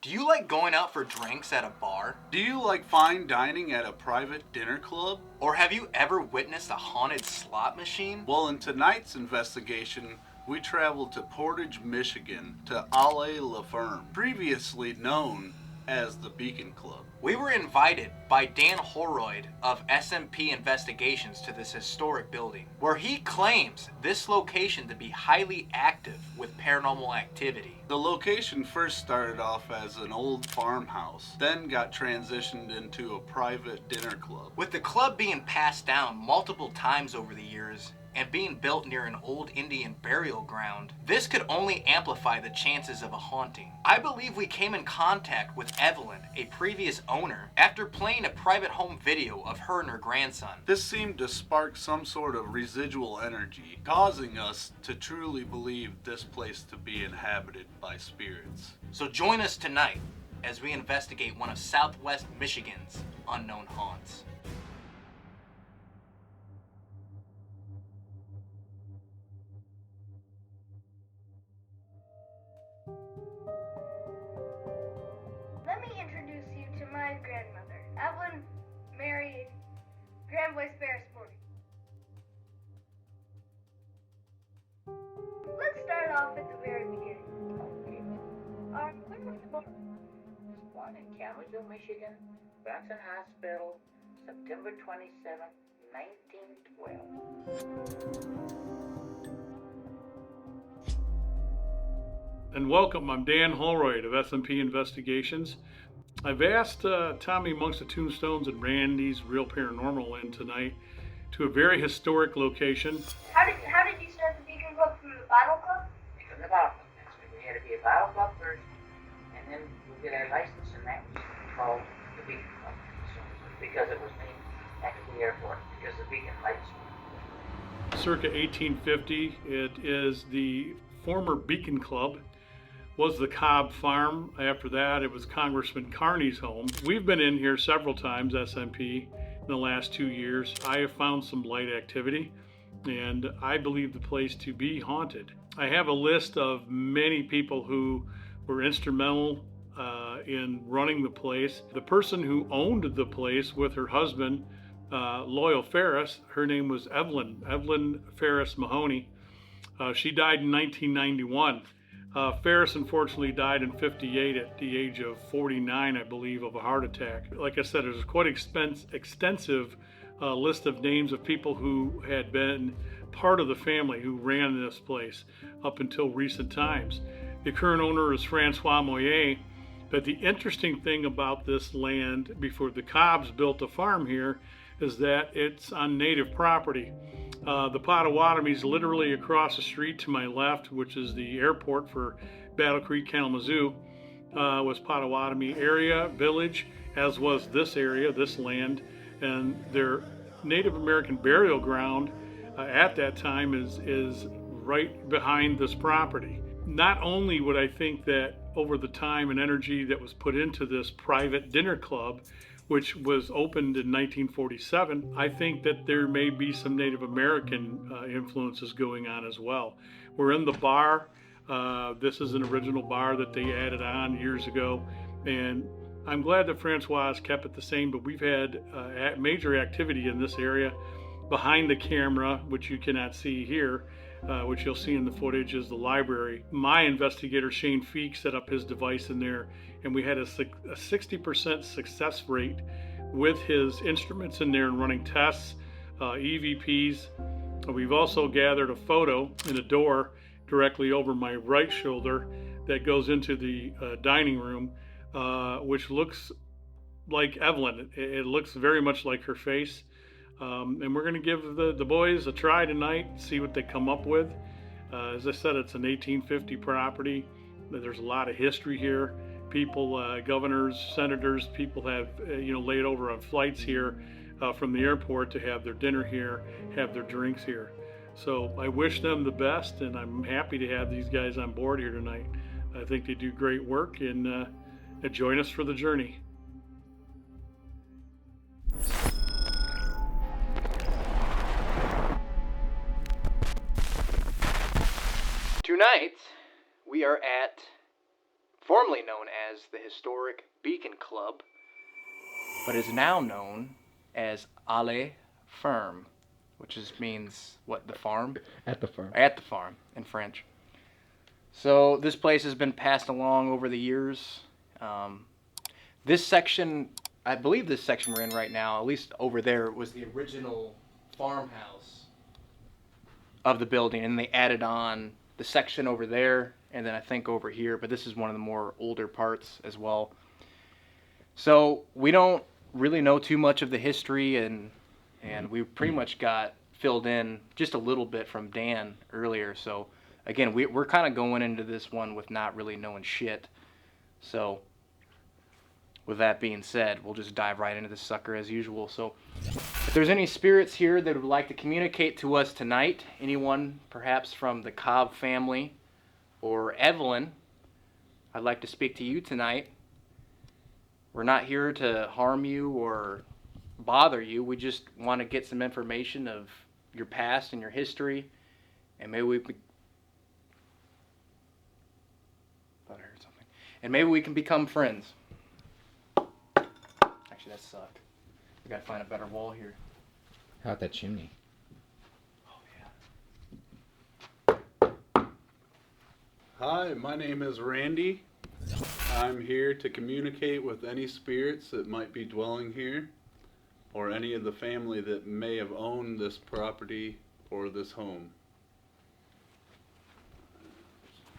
Do you like going out for drinks at a bar? Do you like fine dining at a private dinner club? Or have you ever witnessed a haunted slot machine? Well, in tonight's investigation, we traveled to Portage, Michigan to Allée La Ferme, previously known as the Beacon Club. We were invited by Dan Holroyd of SMP Investigations to this historic building, where he claims this location to be highly active with paranormal activity. The location first started off as an old farmhouse, then got transitioned into a private dinner club. With the club being passed down multiple times over the years, and being built near an old Indian burial ground, this could only amplify the chances of a haunting. I believe we came in contact with Evelyn, a previous owner, after playing a private home video of her and her grandson. This seemed to spark some sort of residual energy, causing us to truly believe this place to be inhabited by spirits. So join us tonight as we investigate one of Southwest Michigan's unknown haunts. Let me introduce you to my grandmother, Evelyn Mary Grandvoice Beresford. Let's start off at the very beginning. When was you born? Was born in Kalamazoo, Michigan, Bronson Hospital, September 27, 1912. And welcome, I'm Dan Holroyd of SMP Investigations. I've asked Tommy Amongst the Tombstones and Randy's Real Paranormal in tonight to a very historic location. How did you start the Beacon Club from the Bottle Club? From the bottle club, that's right. We had to be a bottle club first, and then we get our license, and that was called the Beacon Club. So, because it was named after the airport, because the beacon lights. Circa 1850, it is the former Beacon Club. Was the Cobb Farm. After that, it was Congressman Carney's home. We've been in here several times, SMP, in the last 2 years. I have found some light activity, and I believe the place to be haunted. I have a list of many people who were instrumental in running the place. The person who owned the place with her husband, Loyal Ferris, her name was Evelyn Ferris Mahoney. She died in 1991. Ferris unfortunately died in 58 at the age of 49, I believe, of a heart attack. Like I said, there's a quite extensive list of names of people who had been part of the family who ran this place up until recent times. The current owner is Francois Moyer, but the interesting thing about this land before the Cobbs built a farm here is that it's on native property. The Potawatomi is literally across the street to my left, which is the airport for Battle Creek, Kalamazoo, was Potawatomi area, village, as was this area, this land, and their Native American burial ground at that time is right behind this property. Not only would I think that over the time and energy that was put into this private dinner club, which was opened in 1947, I think that there may be some Native American influences going on as well. We're in the bar. This is an original bar that they added on years ago, and I'm glad that Francois has kept it the same, but we've had major activity in this area. Behind the camera, which you cannot see here, which you'll see in the footage, is the library. My investigator, Shane Feek, set up his device in there, and we had a 60% success rate with his instruments in there and running tests, EVPs. We've also gathered a photo in a door directly over my right shoulder that goes into the dining room, which looks like Evelyn. It looks very much like her face. And we're going to give the boys a try tonight, see what they come up with. As I said, it's an 1850 property. There's a lot of history here. People, governors, senators, people have laid over on flights here from the airport to have their dinner here, have their drinks here. So I wish them the best, and I'm happy to have these guys on board here tonight. I think they do great work, and join us for the journey. Tonight, we are at formerly known as the historic Beacon Club, but is now known as Ale Ferme, which means, what, the farm? At the farm. At the farm, in French. So this place has been passed along over the years. This section, I believe this section we're in right now, at least over there, was the original farmhouse of the building, and they added on the section over there, and then I think over here, but this is one of the more older parts as well. So we don't really know too much of the history, and we pretty much got filled in just a little bit from Dan earlier. So again, we're kind of going into this one with not really knowing shit. So with that being said, we'll just dive right into this sucker as usual. So if there's any spirits here that would like to communicate to us tonight, anyone perhaps from the Cobb family or Evelyn, I'd like to speak to you tonight. We're not here to harm you or bother you. We just want to get some information of your past and your history, and maybe we could... thought I heard something. And maybe we can become friends. Actually, that sucked. We gotta find a better wall here. How about that chimney? Oh yeah. Hi, my name is Randy. I'm here to communicate with any spirits that might be dwelling here, or any of the family that may have owned this property or this home.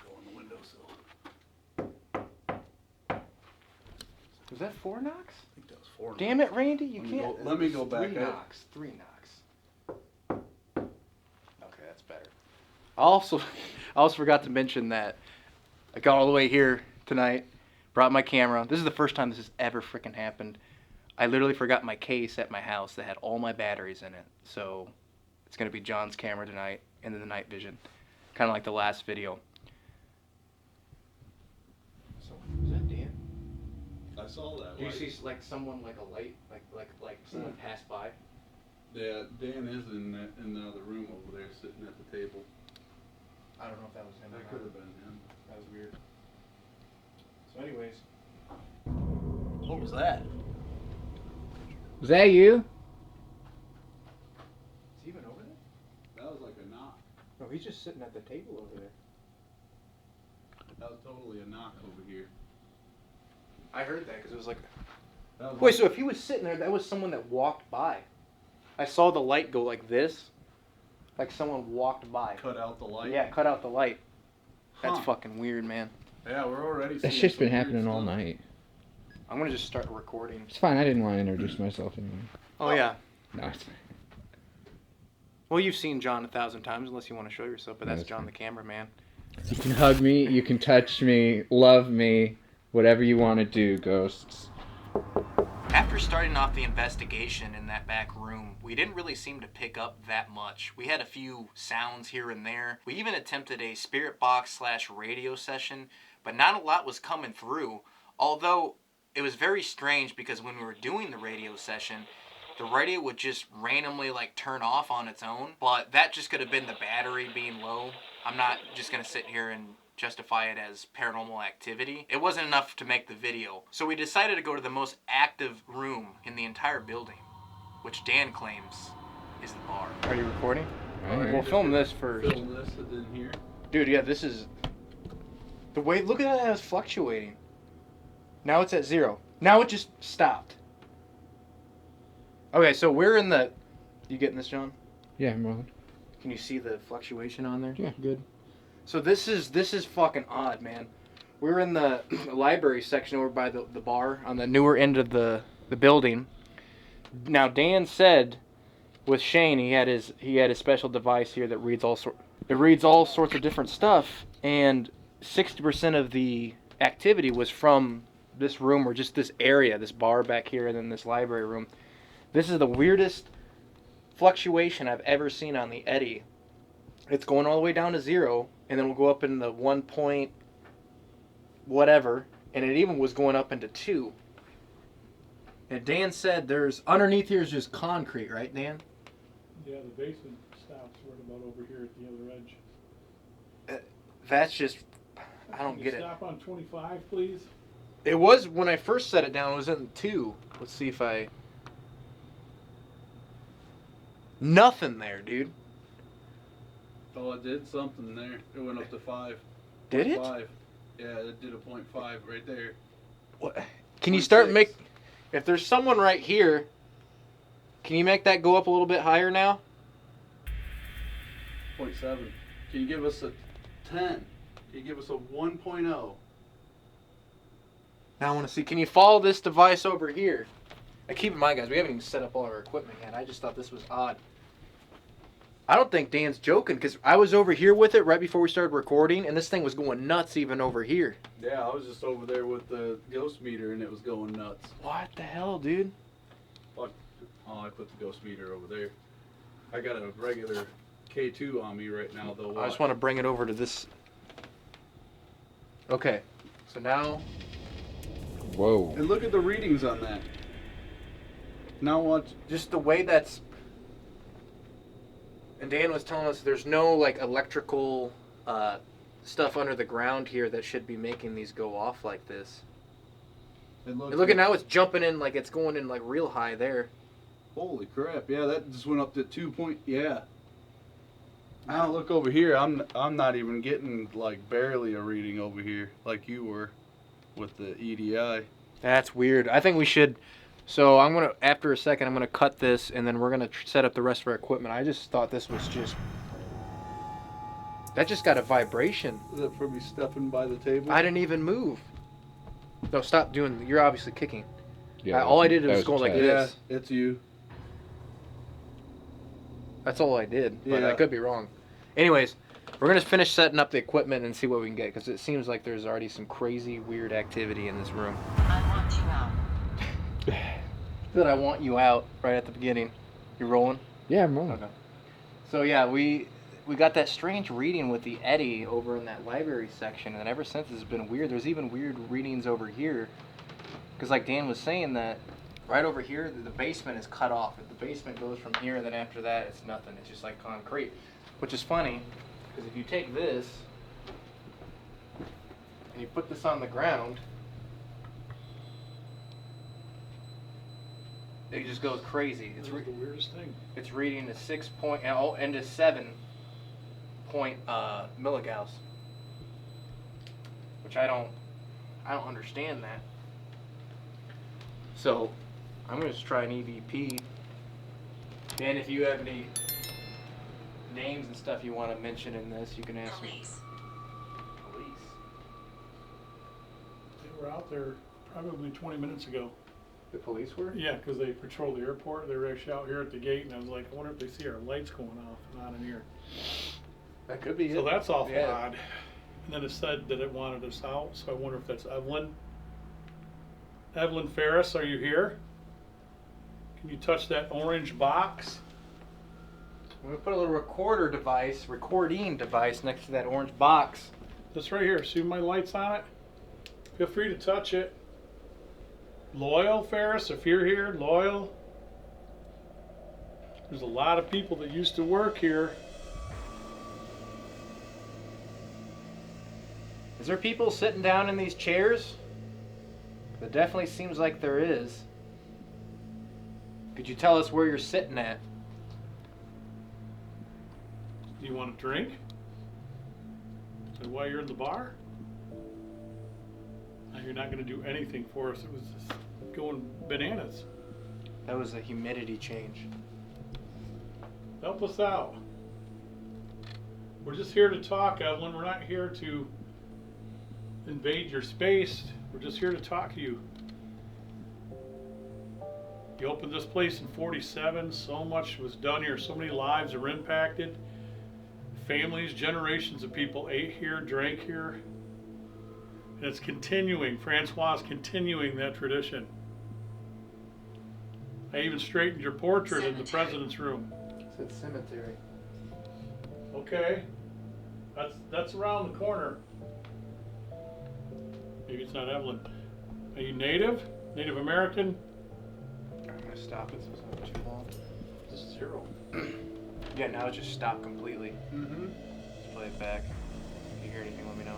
Go on the windowsill. Was that 4 knocks? I think that was 4. Damn it, Randy, you Let me can't. go- let me go back 3 up. knocks. 3 knocks. Okay, that's better. I also forgot to mention that I got all the way here tonight, brought my camera. This is the first time this has ever freaking happened. I literally forgot my case at my house that had all my batteries in it. So it's going to be John's camera tonight into the night vision. Kind of like the last video. So, was that Dan? I saw that. Do you light. see like someone, like a light, like someone pass by? Yeah, Dan is in the other room over there, sitting at the table. I don't know if that was him. That could have been him. That was weird. So anyways. What was that? Was that you? Is he even over there? That was like a knock. No, he's just sitting at the table over there. That was totally a knock over here. I heard that because it was like... That was Wait, like- so if he was sitting there, that was someone that walked by. I saw the light go like this. Like someone walked by. cut out the light. Yeah, cut out the light. That's Huh. fucking weird, man. Yeah, we're already. That seeing shit's some been weird happening all stuff. night. I'm gonna just start recording. It's fine. I didn't want to introduce myself anyway. Oh yeah. No, it's fine. Well, you've seen John 1,000 times, unless you want to show yourself. But that's That's John fine. the cameraman. You can hug me. You can touch me. Love me. Whatever you want to do, ghosts. After starting off the investigation in that back room, we didn't really seem to pick up that much. We had a few sounds here and there. We even attempted a spirit box / radio session, but not a lot was coming through. Although it was very strange because when we were doing the radio session, the radio would just randomly like turn off on its own, but that just could have been the battery being low. I'm not just gonna sit here and justify it as paranormal activity. It wasn't enough to make the video. So we decided to go to the most active room in the entire building, which Dan claims is the bar. Are you recording? Alright. We'll film this first. Film this in here. Dude, yeah, this is... The way, look at how it's fluctuating. Now it's at 0. Now it just stopped. Okay, so we're in the... You getting this, John? Yeah, I'm rolling. Can you see the fluctuation on there? Yeah, good. So this is fucking odd, man. We're in the library section over by the bar on the newer end of the building. Now Dan said with Shane he had his special device here that reads all sorts of different stuff, and 60% of the activity was from this room, or just this area, this bar back here, and then this library room. This is the weirdest fluctuation I've ever seen on the Eddy. It's going all the way down to 0, and then we'll go up in the 1 point whatever, and it even was going up into 2. And Dan said there's, underneath here is just concrete, right, Dan? Yeah, the basement stops right about over here at the other edge. That's just, I don't get it. Stop on 25, please. It was, when I first set it down, it was in 2. Let's see if I... Nothing there, dude. Oh, it did something there. It went up to 5. Did it? 5. Yeah, it did a 0.5 right there. What? Can you start 0.6. make... If there's someone right here, can you make that go up a little bit higher now? 0.7. Can you give us a 10? Can you give us a 1.0? Now I want to see. Can you follow this device over here? Now keep in mind, guys, we haven't even set up all our equipment yet. I just thought this was odd. I don't think Dan's joking, because I was over here with it right before we started recording, and this thing was going nuts even over here. Yeah, I was just over there with the ghost meter and it was going nuts. What the hell, dude? Oh, I put the ghost meter over there. I got a regular K2 on me right now, though. I just want to bring it over to this. Okay, so now... Whoa. And look at the readings on that. Now watch. Just the way that's... And Dan was telling us there's no, like, electrical stuff under the ground here that should be making these go off like this. And And look at now, it's jumping in, like, it's going in, like, real high there. Holy crap! Yeah, that just went up to 2 point. Yeah. Now look over here. I'm not even getting like barely a reading over here like you were with the EDI. That's weird. I think we should... So I'm going to, after a second, I'm going to cut this, and then we're going to set up the rest of our equipment. I just thought this was just... That just got a vibration. Is that from me stepping by the table? I didn't even move. No, stop doing... You're obviously kicking. Yeah, all I did that was go like tight. this. Yeah, it's you. That's all I did, but I Yeah. could be wrong. Anyways, we're going to finish setting up the equipment and see what we can get, because it seems like there's already some crazy, weird activity in this room. I want you out. That I want you out right at the beginning. You rolling? Yeah, I'm wrong. Okay. So yeah, we got that strange reading with the Eddie over in that library section, and ever since it's been weird. There's even weird readings over here, because like Dan was saying, that right over here the basement is cut off. If the basement goes from here, and then after that it's nothing. It's just like concrete, which is funny, because if you take this and you put this on the ground, it just goes crazy. It's the weirdest thing. It's reading a 6 point and a 7 point milligauss, which I don't understand that. So I'm gonna just try an EVP. Dan, if you have any names and stuff you want to mention in this, you can ask me. Police. Police. They were out there probably 20 minutes ago. The police were? Yeah, because they patrol the airport. They were actually out here at the gate, and I was like, I wonder if they see our lights going off and on in here. That could be So it. that's awful Yeah. odd. And then it said that it wanted us out, so I wonder if that's Evelyn. Evelyn Ferris, are you here? Can you touch that orange box? I'm gonna put a little recording device next to that orange box. This right here. See my lights on it? Feel free to touch it. Loyal, Ferris, if you're here, Loyal. There's a lot of people that used to work here. Is there people sitting down in these chairs? It definitely seems like there is. Could you tell us where you're sitting at? Do you want a drink? Is that why you're in the bar? Now you're not going to do anything for us. It was just going bananas. That was a humidity change. Help us out. We're just here to talk, Evelyn. We're not here to invade your space. We're just here to talk to you. You opened this place in 47. So much was done here. So many lives are impacted. Families, generations of people ate here, drank here. And it's continuing. Francois is continuing that tradition. I even straightened your portrait in the Cemetery. president's room. It said cemetery. Okay. That's around the corner. Maybe it's not Evelyn. Are you native? Native American? I'm gonna stop it so it's not too long. This is 0. Yeah, now it just stopped completely. Mm-hmm. Let's play it back. If you hear anything, let me know.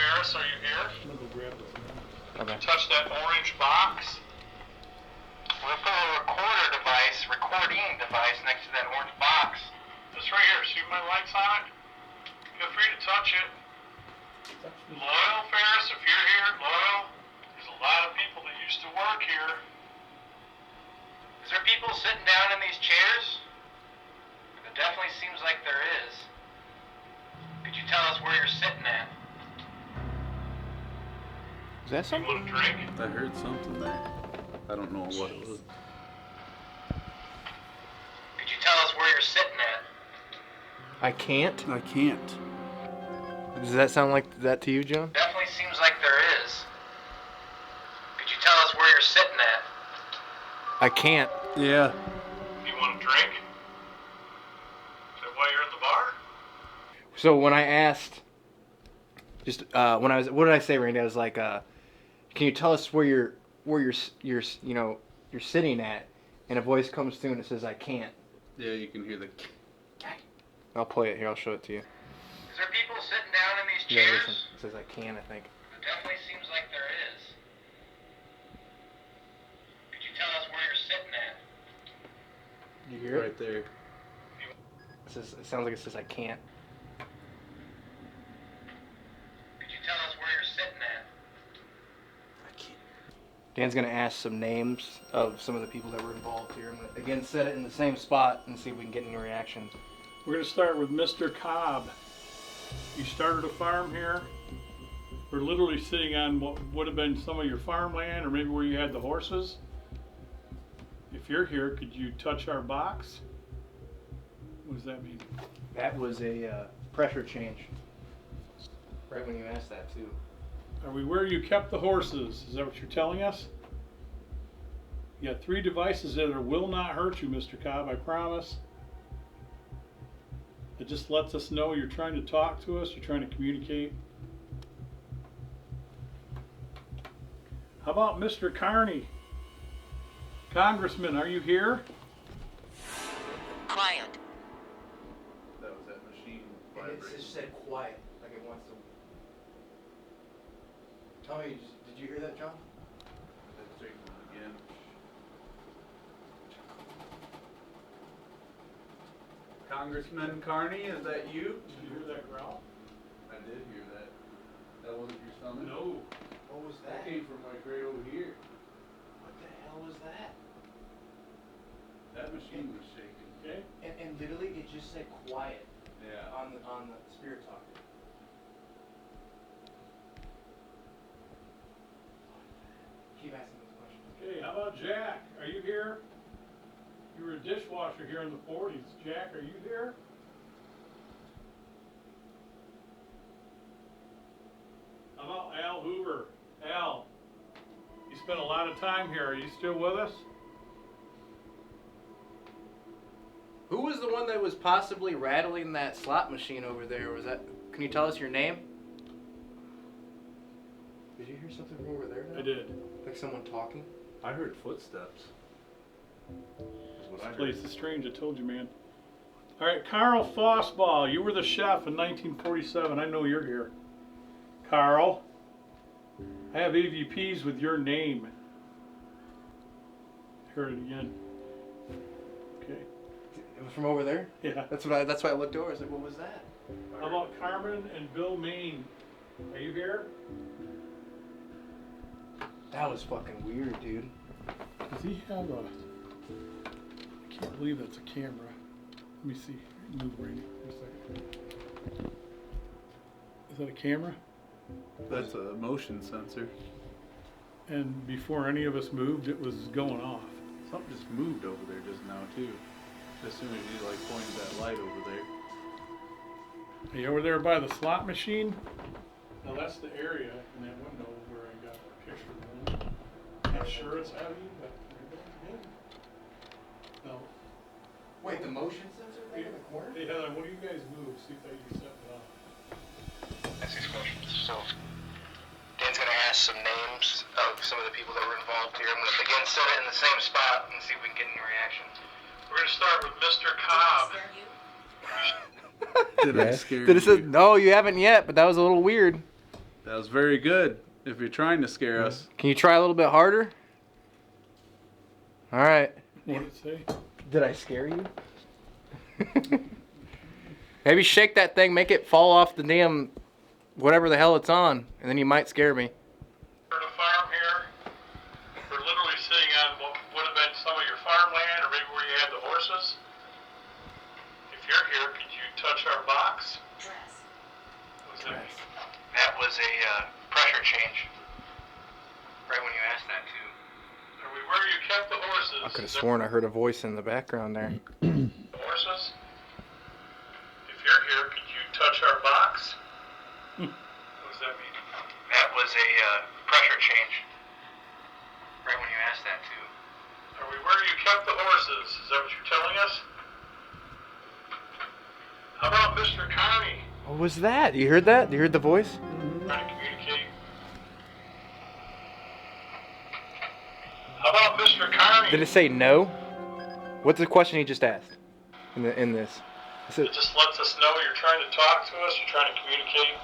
Ferris, are you here? I'm gonna go grab this. Okay. Touch that orange box. We'll put a recording device next to that orange box. This right here, see my light's on it? Feel free to touch it. Loyal, Ferris, if you're here, loyal. There's a lot of people that used to work here. Is there people sitting down in these chairs? It definitely seems like there is. Could you tell us where you're sitting at? Is that You something? want a drink? I heard something there. I don't know what it was. Could you tell us where you're sitting at? I can't. I can't. Does that sound like that to you, John? Definitely seems like there is. Could you tell us where you're sitting at? I can't. Yeah. You want a drink? Is that why you're in the bar? So when I asked, what did I say, Randy? I was like, can you tell us where you're sitting at? And a voice comes through and it says, I can't. Yeah, you can hear the. I'll play it here. I'll show it to you. Is there people sitting down in these chairs? Yeah, listen. It says I can, I think. It definitely seems like there is. Could you tell us where you're sitting at? You hear it? Right there. It sounds like it says I can't. Could you tell us where you're sitting at? I can't. Dan's gonna ask some names of some of the people that were involved here. I'm gonna again set it in the same spot and see if we can get any reaction. We're going to start with Mr. Cobb. You started a farm here. We're literally sitting on what would have been some of your farmland or maybe where you had the horses. If you're here, could you touch our box? What does that mean? That was a pressure change. Right when you asked that too. Are we where you kept the horses? Is that what you're telling us? You got 3 devices that will not hurt you, Mr. Cobb, I promise. It just lets us know you're trying to talk to us, you're trying to communicate. How about Mr. Carney? Congressman, are you here? Quiet. That was that machine It vibrating. just said quiet, like it wants to. Tell me, did you hear that, John? Let's take it again. Congressman Carney, is that you? Did you hear that growl? I did hear that. That wasn't your stomach? No. What was That came from like right over here. What the hell was that? That machine was shaking. Okay. And literally, it just said quiet Yeah. on the spirit talker. Keep asking those questions. Okay, how about Jack? Are you here? You were a dishwasher here in the 40s. Jack, are you here? How about Al Hoover? Al, you spent a lot of time here. Are you still with us? Who was the one that was possibly rattling that slot machine over there? Was that? Can you tell us your name? Did you hear something from over there? Now? I did. Like someone talking? I heard footsteps. Is what I This heard. place is strange, I told you, man. All right, Carl Fossball, you were the chef in 1947. I know you're here. Carl, I have AVPs with your name. Heard it again. Okay. It was from over there? Yeah. That's why I looked over. I was like, what was that? How about Carmen and Bill Main? Are you here? That was fucking weird, dude. Does he have a... I can't believe that's a camera. Let me see. Move, Randy, for a second. Is that a camera? That's a motion sensor. And before any of us moved, it was going off. Something just moved over there just now too. As soon as you like pointed that light over there. Are you over there by the slot machine? Now that's the area in that window where I got a picture of them. Not sure it's heavy, but yeah. No. Wait, the motion sensor thing in the corner? Hey Heather, what do you guys move? See if I can set it up. Ask these questions. So, Dan's gonna ask some names of some of the people that were involved here. I'm gonna again set it in the same spot and see if we can get any reaction. We're gonna start with Mr. Cobb. Did I scare Did it you? say, no, you haven't yet, but that was a little weird. That was very good. If you're trying to scare us. Can you try a little bit harder? All right. What did it say? Did I scare you? Maybe shake that thing, make it fall off the damn whatever the hell it's on, and then you might scare me. For the farm here, we're literally sitting on what would have been some of your farmland, or maybe where you had the horses. If you're here, could you touch our box? What's that? That was a pressure change. Right when you asked that too. Are we where you kept the horses? I could have sworn I heard a voice in the background there. The horses? If you're here, could you touch our box? What does that mean? That was a pressure change. Right when you asked that too. Are we where you kept the horses? Is that what you're telling us? How about Mr. Connie? What was that? You heard that? You heard the voice? Trying to communicate. How about Mr. Connie? Did it say no? What's the question he just asked in this? It just lets us know you're trying to talk to us, you're trying to communicate.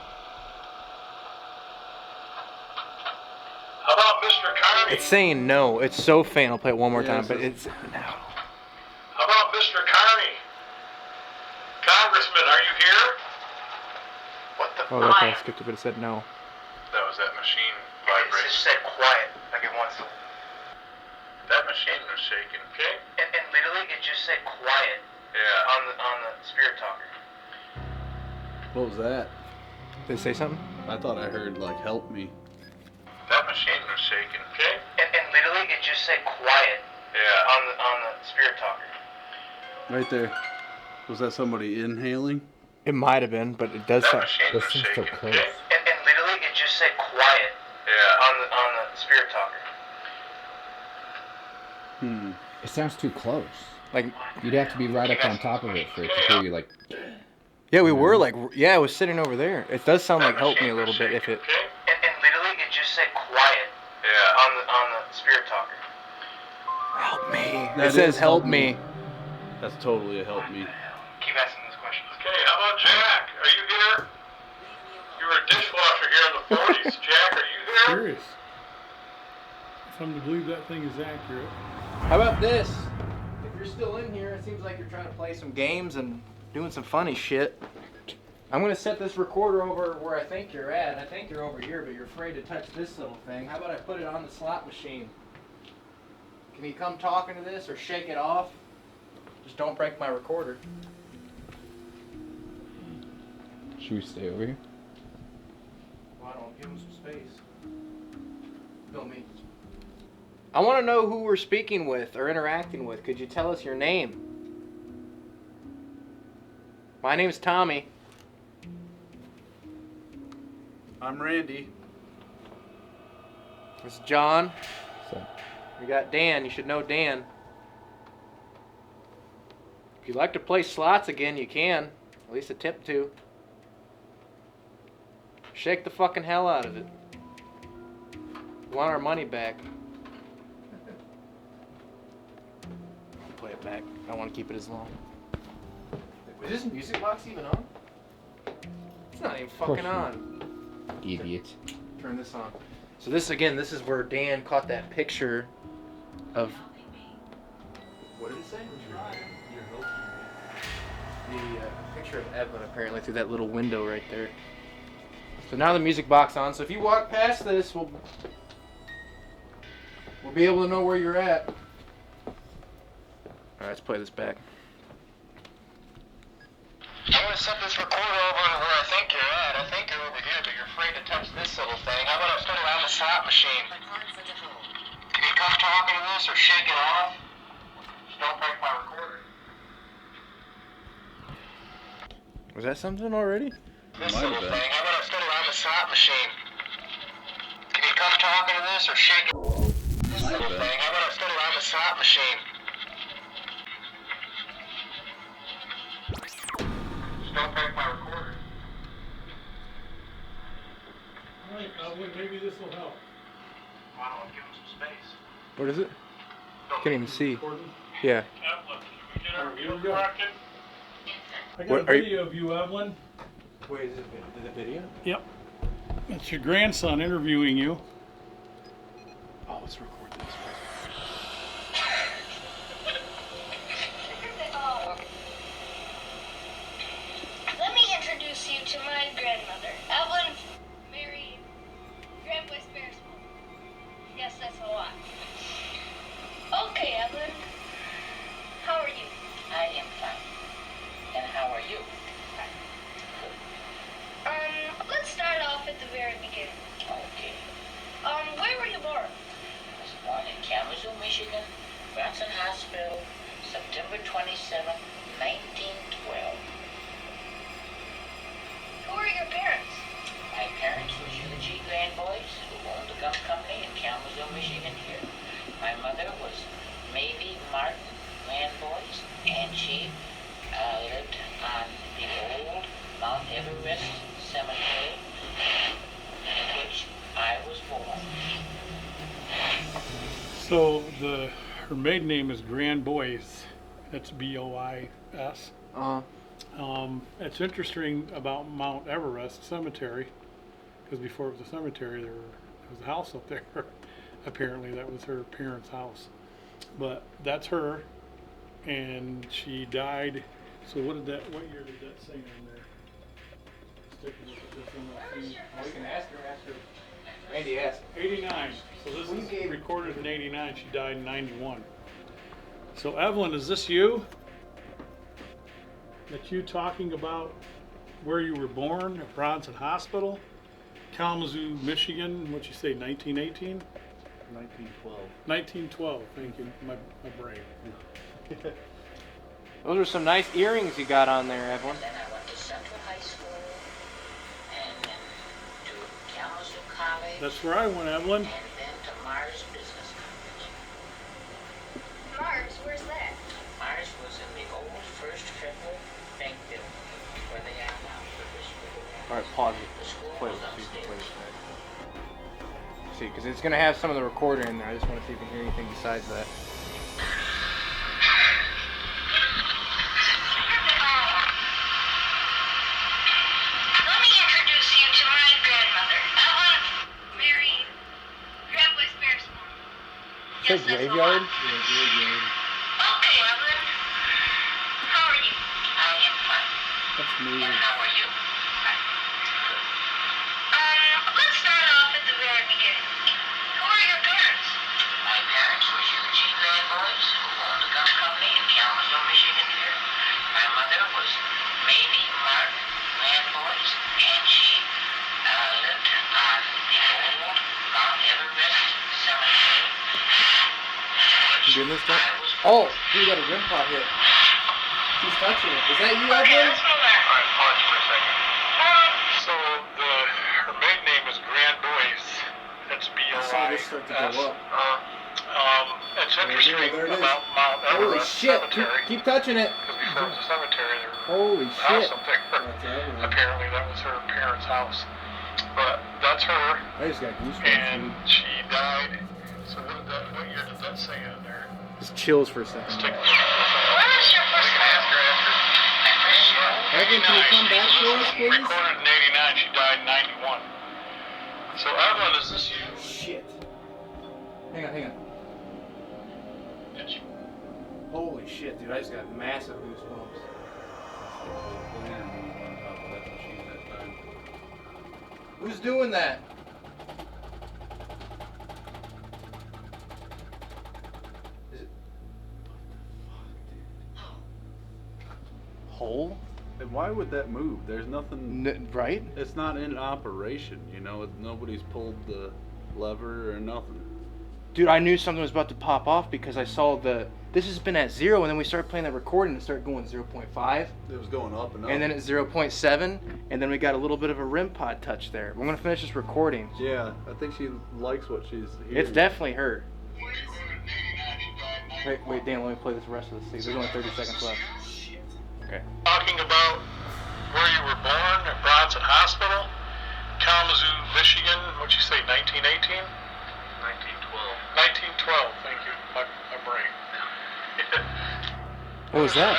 How about Mr. Connie? It's saying no. It's so faint. I'll play it one more Yeah, time, it but says- it's no. How about Mr. Connie? Congressman, are you here? What the Oh, okay, I skipped it, but it said no. That was that machine It vibrating. just said quiet, like it wants to. That machine was shaking. Okay? And literally, it just said quiet Yeah. on the spirit talker. What was that? Did it say something? I thought I heard like help me. That machine was shaking. Okay? And literally, it just said quiet Yeah. on the spirit talker. Right there. Was that somebody inhaling? It might have been, but it does That sound. machine was seems so shaking. close. Okay? And literally, it just said quiet Yeah. on the spirit talker. It sounds too close. Like, You'd have to be right up on top of it for it to hear you like. yeah, we were like, yeah, it was sitting over there. It does sound like help me a little bit if it. Okay? And literally, it just said quiet Yeah. on the spirit talker. Help me. That It says is help help me. That's totally a help me. Keep asking these questions. Okay, how about Jack? Are you here? You were a dishwasher here in the 40s. Jack, are you here? Curious. If I'm to believe that thing is accurate. How about this? If you're still in here, it seems like you're trying to play some games and doing some funny shit. I'm gonna set this recorder over where I think you're at. I think you're over here, but you're afraid to touch this little thing. How about I put it on the slot machine? Can you come talking to this or shake it off? Just don't break my recorder. Should we stay over here? Why don't give him some space? Fill me. I want to know who we're speaking with or interacting with. Could you tell us your name? My name's Tommy. I'm Randy. This is John. So, We got Dan. You should know Dan. If you'd like to play slots again, you can. At least attempt to. Shake the fucking hell out of it. We want our money back. I'll play it back. I don't want to keep it as long. Is this music box even on? It's not even fucking not. on. idiot. Turn this on. So this again, this is where Dan caught that picture of. What did it say? The picture of Evelyn apparently through that little window right there. So now the music box on. So if you walk past this, we'll be able to know where you're at. All right, let's play this back. I'm gonna set this recorder over where I think you're at. I think you're over here, but you're afraid to touch this little thing. How about I put it on the slot machine? Can you come talking to this or shake it off? Just don't break my recorder. Was that something already? This Might have little been. thing. How about I put it on the slot machine? Can you come talking to this or shake it? This Might have little been. thing. How about I put it on the slot machine? Just don't break my recorder. Alright, maybe this will help. Why don't we give him some space? What is it? Can't even see. Recording? Yeah. Evelyn, can we get our Here we video go. rocking? I got What a are you- video of you, Evelyn. Wait, is it the video? Yep. It's your grandson interviewing you. Oh, let's record this. Let me introduce you to my grandmother, Evelyn Mary Grand Boy Sparesmore. Yes, that's a lot. Okay, Evelyn. How are you? I am fine. And how are you? Let's start off at the very beginning. Okay. Where were you born? I was born in Kalamazoo, Michigan, Bronson Hospital, September 27, 1912. Who are your parents? My parents were G. Grand Boys, who owned the gum company in Kalamazoo, Michigan here. My mother was Maybe Martin Grand Boys, and she lived on the old Mount Everest Cemetery, in which I was born. So her maiden name is Grand Boys. That's B-O-I-S. It's interesting about Mount Everest Cemetery, because before it was a cemetery, there was a house up there. Apparently, that was her parents' house. But that's her, and she died. So what year did that say on there? Sticking with this one, We can ask her. Randy asked. 89. So this is recorded in 89. She died in 91. So Evelyn, is this you? That you talking about where you were born at Bronson Hospital, Kalamazoo, Michigan? What'd you say? 1918? 1912. 1912. Thank you. My brain. Those are some nice earrings you got on there, Evelyn. Then I went to Central High School, and then to Kalamazoo College, That's where I went, Evelyn. and then to Mars Business College. Mars, where's that? Mars was in the old First Federal Bank building, where they are now. All right, pause it. The school Play was it. See if you upstairs. play this back. See, because it's gonna have some of the recorder in there. I just want to see if you can hear anything besides that. Let me introduce you to my grandmother, Evelyn Mary Grand Boy Sparesmore. Yes, that's a lot. Okay, Evelyn. How are you? I am fine. That's And amazing. how are you? Let's start off at the very beginning. Who are your parents? My parents were G. Grand Boys, who owned the gum company in Kalamazoo, Michigan here. My mother was Maybe Martin Grand Boys, and she lived on the old Mount Everest Cemetery, in which You doing this stuff? I was Oh, you got a rim pot hit. She's touching it. Is that you, Okay, Evelyn? let's go back. Alright, pause for a second. So her maiden name is Grand Boys. That's B-O-I-S. I saw this start to go up. It's interesting there it is. about Mount Holy Everest shit! Cemetery. Keep touching it. Because before it was a cemetery, there Holy was a house shit! up there. That's Evelyn. Apparently that was her parents' house. But that's her, I just got goosebumps. and dude. she died. So what year did that say on there? Just chills for a Let's second. take a look. What is your We first can ask her after. Evelyn, can you come back for us, please? Recorded in 89, she died in 91. So Evelyn, is this you? Shit. Hang on. Did you? Holy shit, dude! I just got massive goosebumps. Who's doing that? Is it? Hole? And why would that move? There's nothing. Right? It's not in operation, you know. Nobody's pulled the lever or nothing. Dude, I knew something was about to pop off because I saw this has been at 0, and then we started playing that recording and started going 0.5, It was going up and up. and then at 0.7, and then we got a little bit of a rim pod touch there. We're gonna finish this recording. Yeah, I think she likes what she's hearing. It's definitely her. Wait, Dan, let me play this rest of the scene. There's only 30 seconds left. Okay. Talking about where you were born at Bronson Hospital, Kalamazoo, Michigan. What'd you say, 1918? 1912, thank you. My brain. What was that?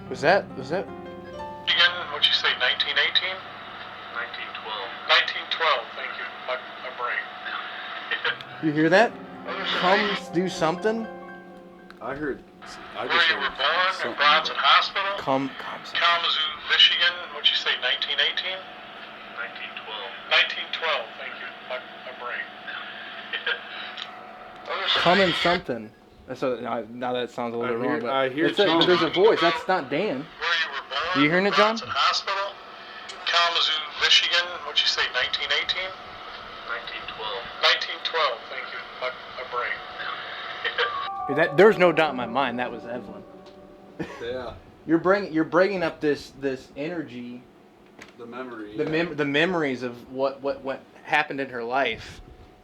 Was that? Michigan, what'd you say, 1918? 1912. thank you. My brain. You hear that? Come do something. I heard. I Where just you were heard born in something. Bronson Hospital? Come. Kalamazoo, Michigan. What'd you say, 1918? 1912. 1912, thank you. My brain. Come and something. So now that sounds a little bit wrong, but I hear but there's a voice. That's not Dan. Where you were born? You hearing it, John? Bronson Hospital? Kalamazoo, Michigan. What'd you say, 1918? 1912, thank you. My brain. There's no doubt in my mind that was Evelyn. Yeah, You're bringing up this energy, the memory. the memories of what happened in her life.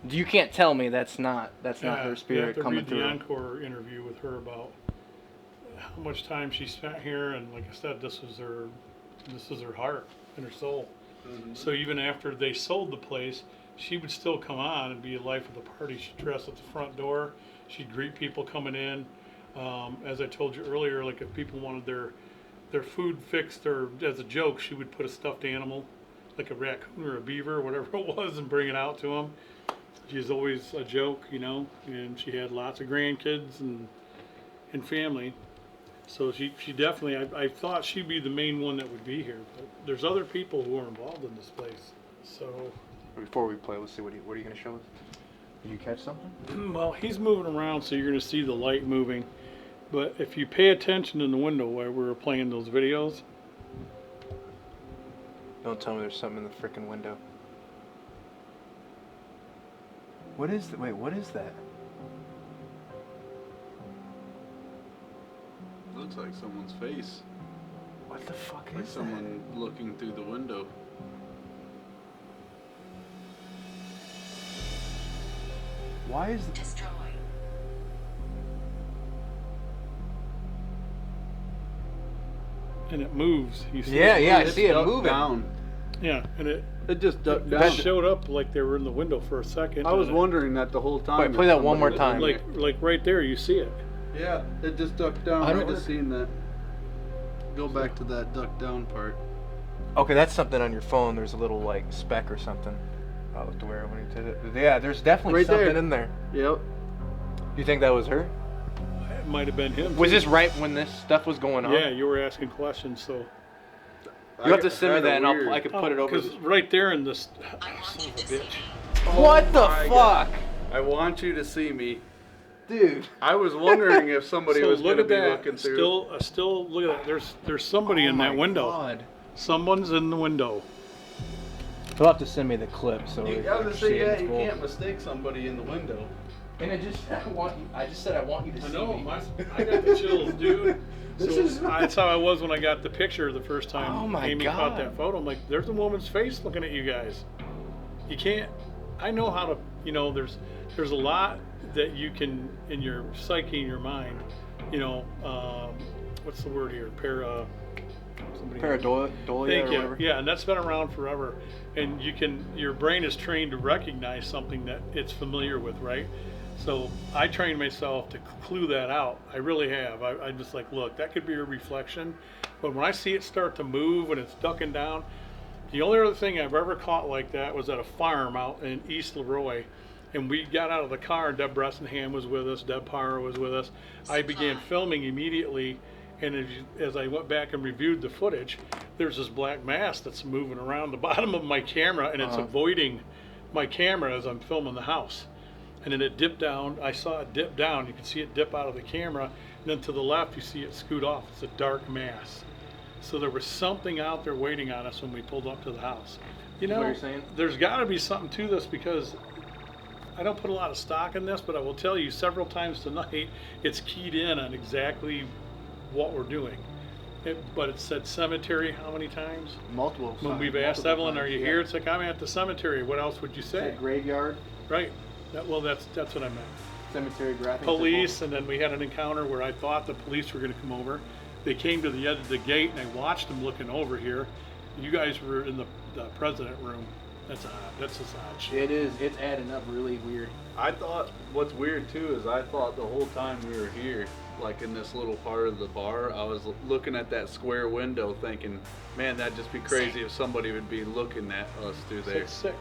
You can't tell me that's not her spirit coming through. You have to read the encore interview with her about how much time she spent here, and like I said, this is her heart and her soul. Mm-hmm. So even after they sold the place, she would still come on and be a life of the party. She'd dress at the front door. She'd greet people coming in. As I told you earlier, like if people wanted their food fixed or as a joke, she would put a stuffed animal, like a raccoon or a beaver, whatever it was, and bring it out to them. She's always a joke, you know, and she had lots of grandkids and family. So she definitely, I thought she'd be the main one that would be here, but there's other people who are involved in this place. So, Before we play, let's see what are you going to show us? Did you catch something? well, he's moving around, so you're going to see the light moving. But if you pay attention in the window while we were playing those videos, Don't tell me there's something in the freaking window. What is that? Wait, what is that? Looks like someone's face. What the fuck Like is someone looking through the window. that? Why is Destroy. and it moves. You see Yeah, it yeah, I move? see it Ducked moving. Down. Yeah, and it It just ducked down. that showed up like they were in the window for a second. I was and wondering that the whole time. Wait, if play that one more somebody time. was it, in like right there, you see it. there. Yeah, it just ducked down. I I don't just seen that. Go back to that duck down part. Okay, that's something on your phone. There's a little like speck or something. I'll look to where when you did it. Yeah, there's definitely Right something there. in there. Yep. You think that was her? It might have been him. Was too. this right when this stuff was going on? Yeah, you were asking questions, so. You have to send me that, and I can put it over. Because right there in this, son of a bitch. What the my fuck, God. I want you to see me. dude? I was wondering if somebody So was going look to at be that. looking through. Still look at that. There's somebody Oh in that my window. God. Someone's in the window. You'll have to send me the clip so You we gotta can say, see it. yeah, It's you cool. can't mistake somebody in the window. And I just said I want you to I see know. me. I got the chills, dude. This So is- that's how I was when I got the picture the first time. Oh my Amy God. caught that photo. I'm like, there's a woman's face looking at you guys. You can't. I know how to. You know, there's a lot that you can in your psyche, in your mind. You know, what's the word here? Pareidolia or Thank you. whatever. Yeah, and that's been around forever. And your brain is trained to recognize something that it's familiar with, right? So I trained myself to clue that out. I really have. I'm just like, look, that could be a reflection. But when I see it start to move and it's ducking down, the only other thing I've ever caught like that was at a farm out in East Leroy. And we got out of the car, and Deb Bressenham was with us, Deb Parra was with us. I began filming immediately, and as I went back and reviewed the footage, there's this black mass that's moving around the bottom of my camera, and it's avoiding my camera as I'm filming the house. And then it dipped down. I saw it dip down. You can see it dip out of the camera, and then to the left you see it scoot off. It's a dark mass. So there was something out there waiting on us when we pulled up to the house. You know, What you're saying? there's got to be something to this, because I don't put a lot of stock in this, but I will tell you several times tonight it's keyed in on exactly what we're doing. But it said cemetery how many times? Multiple. When we've asked Evelyn, "Are you here?" It's like, "I'm at the cemetery." What else would you say? Graveyard, Right. Well, that's what I meant. cemetery, graphic. Police, and then we had an encounter where I thought the police were going to come over. They came to the edge of the gate, and I watched them looking over here. You guys were in the president room. That's just odd shit. It is. It's adding up really weird. I thought, what's weird too is I thought the whole time we were here, like in this little part of the bar, I was looking at that square window thinking, man, that'd just be crazy if somebody would be looking at us through there. It's sick.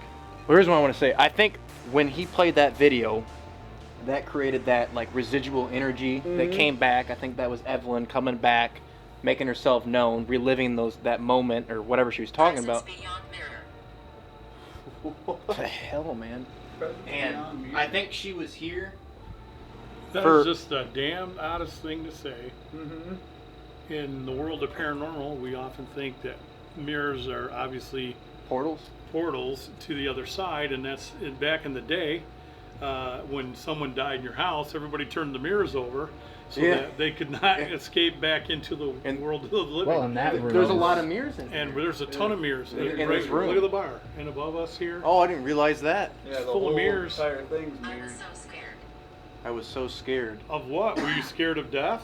Well, here's what I want to say. I think when he played that video, that created that like residual energy that came back. I think that was Evelyn coming back, making herself known, reliving that moment or whatever she was talking about. What the hell, man? And I think she was here. That's just the damn oddest thing to say. In the world of paranormal, we often think that mirrors are obviously portals to the other side, and that's back in the day when someone died in your house, everybody turned the mirrors over so that they could not escape back into the world of the living. Well, in that room, there's a lot of mirrors in here. And there's a ton of mirrors in this room. Look at the bar, and above us here. Oh, I didn't realize that. Yeah, the full whole of mirrors. entire thing's mirrored. I was so scared. Of what? Were you scared of death?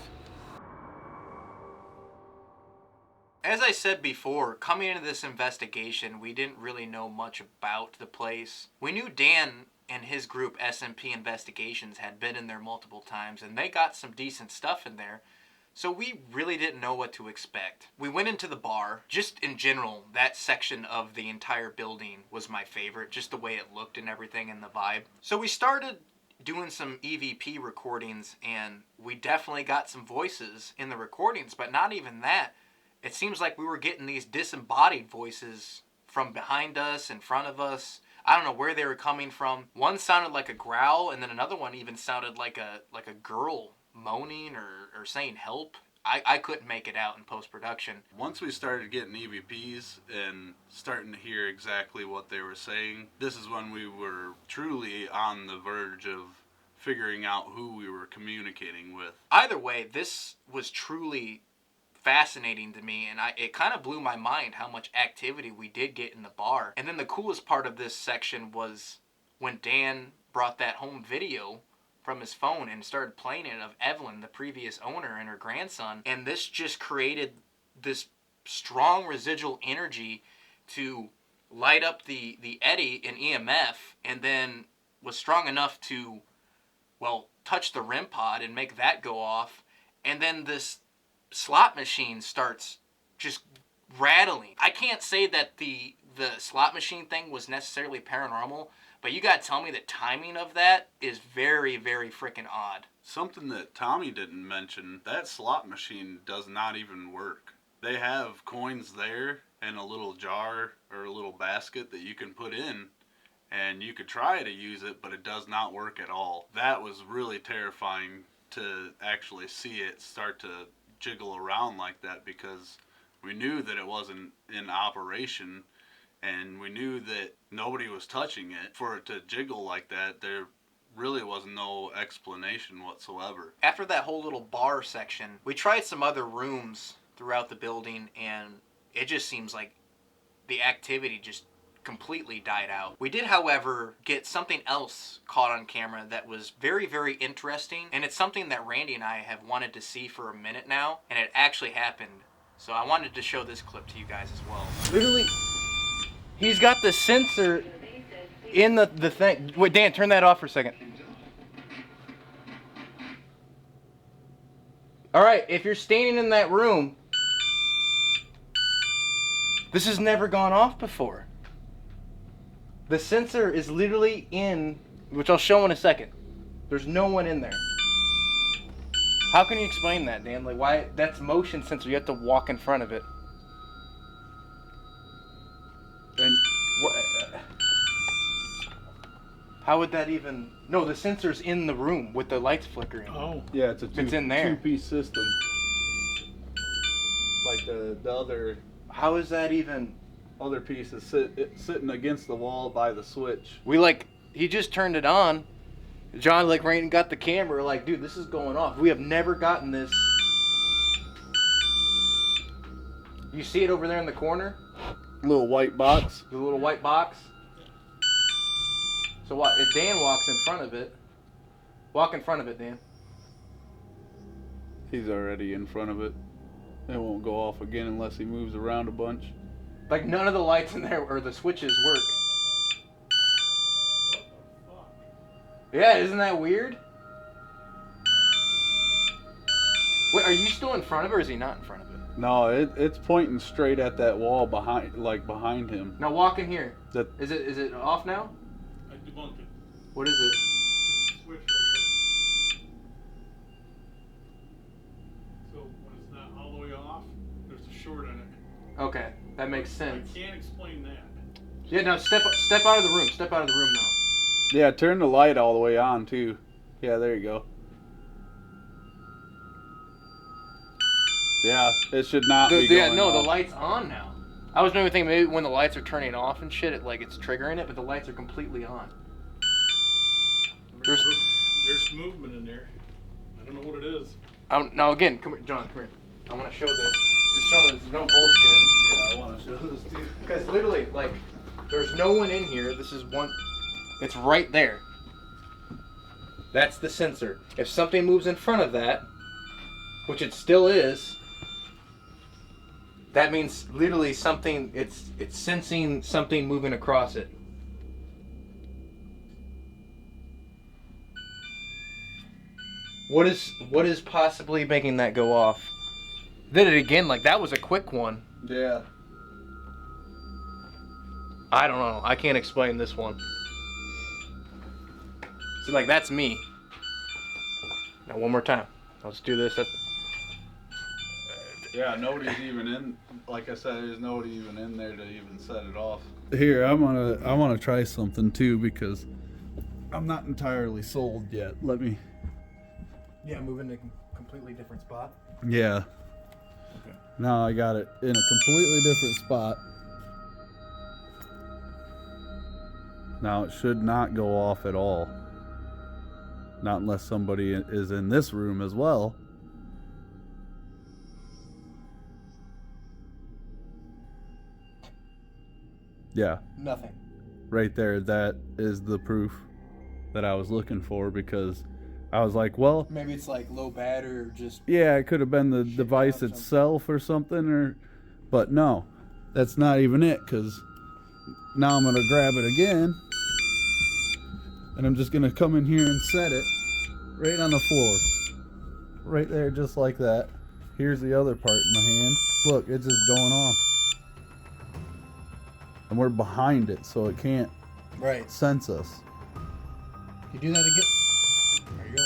As I said before, coming into this investigation, we didn't really know much about the place. We knew Dan and his group, SMP Investigations, had been in there multiple times, and they got some decent stuff in there, so we really didn't know what to expect. We went into the bar. Just in general, that section of the entire building was my favorite, just the way it looked and everything and the vibe. So we started doing some EVP recordings, and we definitely got some voices in the recordings, but not even that. It seems like we were getting these disembodied voices from behind us, in front of us. I don't know where they were coming from. One sounded like a growl, and then another one even sounded like a girl moaning or saying help. I couldn't make it out in post-production. Once we started getting EVPs and starting to hear exactly what they were saying, this is when we were truly on the verge of figuring out who we were communicating with. Either way, this was truly fascinating to me, and it kind of blew my mind how much activity we did get in the bar. And then the coolest part of this section was when Dan brought that home video from his phone and started playing it of Evelyn, the previous owner, and her grandson, and this just created this strong residual energy to light up the eddy in EMF, and then was strong enough to, well, touch the REM pod and make that go off, and then this slot machine starts just rattling. I can't say that the slot machine thing was necessarily paranormal, but you gotta tell me the timing of that is very, very freaking odd. Something that Tommy didn't mention, that slot machine does not even work. They have coins there and a little jar or a little basket that you can put in, and you could try to use it, but it does not work at all. That was really terrifying to actually see it start to jiggle around like that, because we knew that it wasn't in operation, and we knew that nobody was touching it. For it to jiggle like that, there really was no explanation whatsoever. After that whole little bar section, we tried some other rooms throughout the building, and it just seems like the activity just completely died out. We did, however, get something else caught on camera that was very, very interesting, and it's something that Randy and I have wanted to see for a minute now, and it actually happened. So I wanted to show this clip to you guys as well. Literally, he's got the sensor in the thing. Wait, Dan, turn that off for a second. All right, if you're standing in that room, this has never gone off before. The sensor is literally in, which I'll show in a second. There's no one in there. How can you explain that, Dan? Like, why? That's motion sensor. You have to walk in front of it. And how would that even? No, the sensor's in the room with the lights flickering. Oh. yeah, it's in there. two-piece system. Like the other How is that even? other piece is sitting against the wall by the switch. He just turned it on. John, Rain got the camera, dude, this is going off. We have never gotten this. You see it over there in the corner? Little white box. The little white box? So what, if Dan walks in front of it, walk in front of it, Dan. He's already in front of it. It won't go off again unless he moves around a bunch. None of the lights in there, or the switches work. Yeah, isn't that weird? Wait, are you still in front of it, or is he not in front of it? No, it's pointing straight at that wall behind him. Now walk in here. That Is it off now? I debunked it. What is it? There's a switch right here. So when it's not all the way off, there's a short in it. Okay, that makes I sense. can't explain that. Yeah, now step out of the room. Step out of the room now. Yeah, turn the light all the way on too. Yeah, there you go. Yeah, it should not be going No, off. the light's on now. I was maybe thinking maybe when the lights are turning off and shit, it's triggering it, but the lights are completely on. There's movement in there. I don't know what it is. now again, come here, John, come here. I want to show this. Just show there's no bullshit. Yeah, I want to show this too. Because literally, there's no one in here. This is one. It's right there. That's the sensor. If something moves in front of that, which it still is, that means literally something. It's sensing something moving across it. What is possibly making that go off? Did it again? That was a quick one. Yeah. I don't know. I can't explain this one. So that's me. Now one more time. Let's do this. Yeah, nobody's even in. Like I said, there's nobody even in there to even set it off. Here, I wanna try something too because I'm not entirely sold yet. Let me. Yeah, moving to a completely different spot. Yeah. Okay. Now I got it in a completely different spot. Now it should not go off at all. Not unless somebody is in this room as well. Yeah, Nothing. right there. That is the proof that I was looking for because I was like, well, Maybe it's low bat or just. yeah, it could have been the device something. itself or something, but no, that's not even it because now I'm going to grab it again and I'm just going to come in here and set it right on the floor. Right there, just like that. Here's the other part in my hand. Look, it's just going off. And we're behind it, so it can't Right. sense us. You do that again. There you go.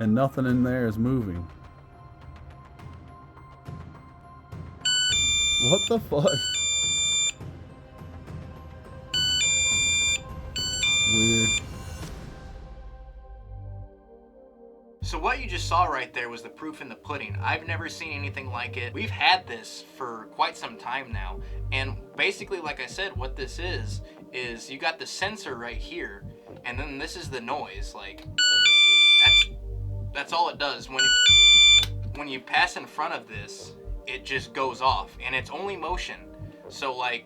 And nothing in there is moving. What the fuck? Weird. So what you just saw right there was the proof in the pudding. I've never seen anything like it. We've had this for quite some time now. And basically, like I said, what this is you got the sensor right here, and then this is the noise. That's all it does. When you pass in front of this, it just goes off, and it's only motion. So I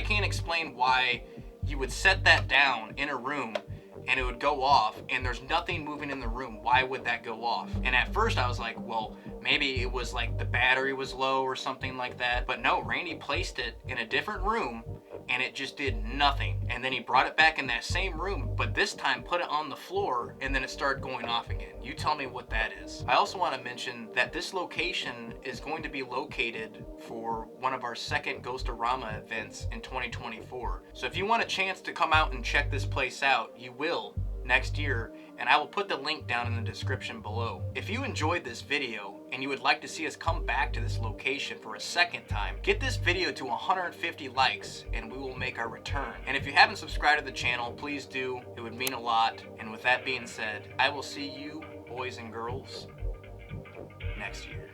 can't explain why you would set that down in a room and it would go off and there's nothing moving in the room. Why would that go off? And at first I was like, well, maybe it was the battery was low or something like that. But no, Randy placed it in a different room and it just did nothing. And then he brought it back in that same room, but this time put it on the floor and then it started going off again. You tell me what that is. I also want to mention that this location is going to be located for one of our second Ghost-orama events in 2024. So if you want a chance to come out and check this place out, you will next year, and I will put the link down in the description below. If you enjoyed this video and you would like to see us come back to this location for a second time, get this video to 150 likes and we will make our return. And if you haven't subscribed to the channel, please do. It would mean a lot. And with that being said, I will see you, boys and girls, next year.